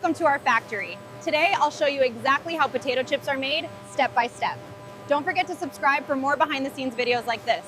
Welcome to our factory. Today, I'll show you exactly how potato chips are made, step by step. Don't forget to subscribe for more behind-the-scenes videos like this.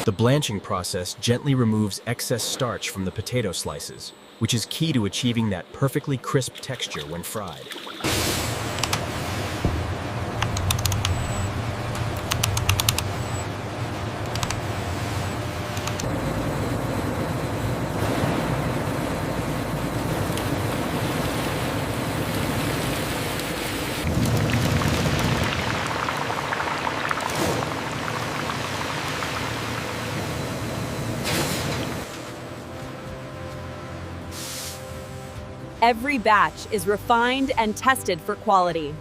The blanching process gently removes excess starch from the potato slices, which is key to achieving that perfectly crisp texture when fried. Every batch is refined and tested for quality.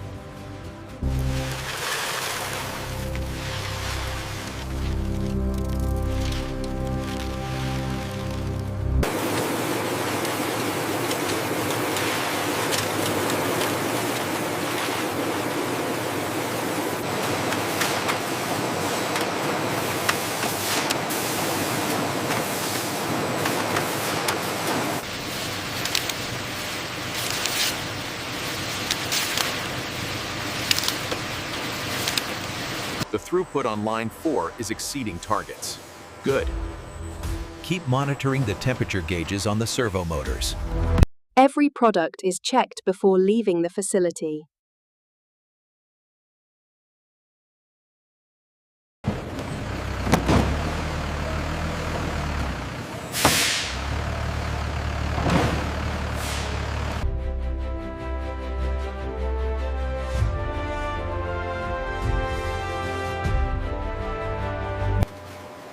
The throughput on line 4 is exceeding targets. Good. Keep monitoring the temperature gauges on the servo motors. Every product is checked before leaving the facility.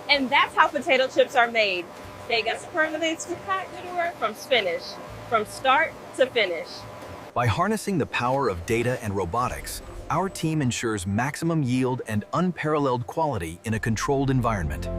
And that's how potato chips are made. They get permanent spectacular from finish, from start to finish. By harnessing the power of data and robotics, our team ensures maximum yield and unparalleled quality in a controlled environment.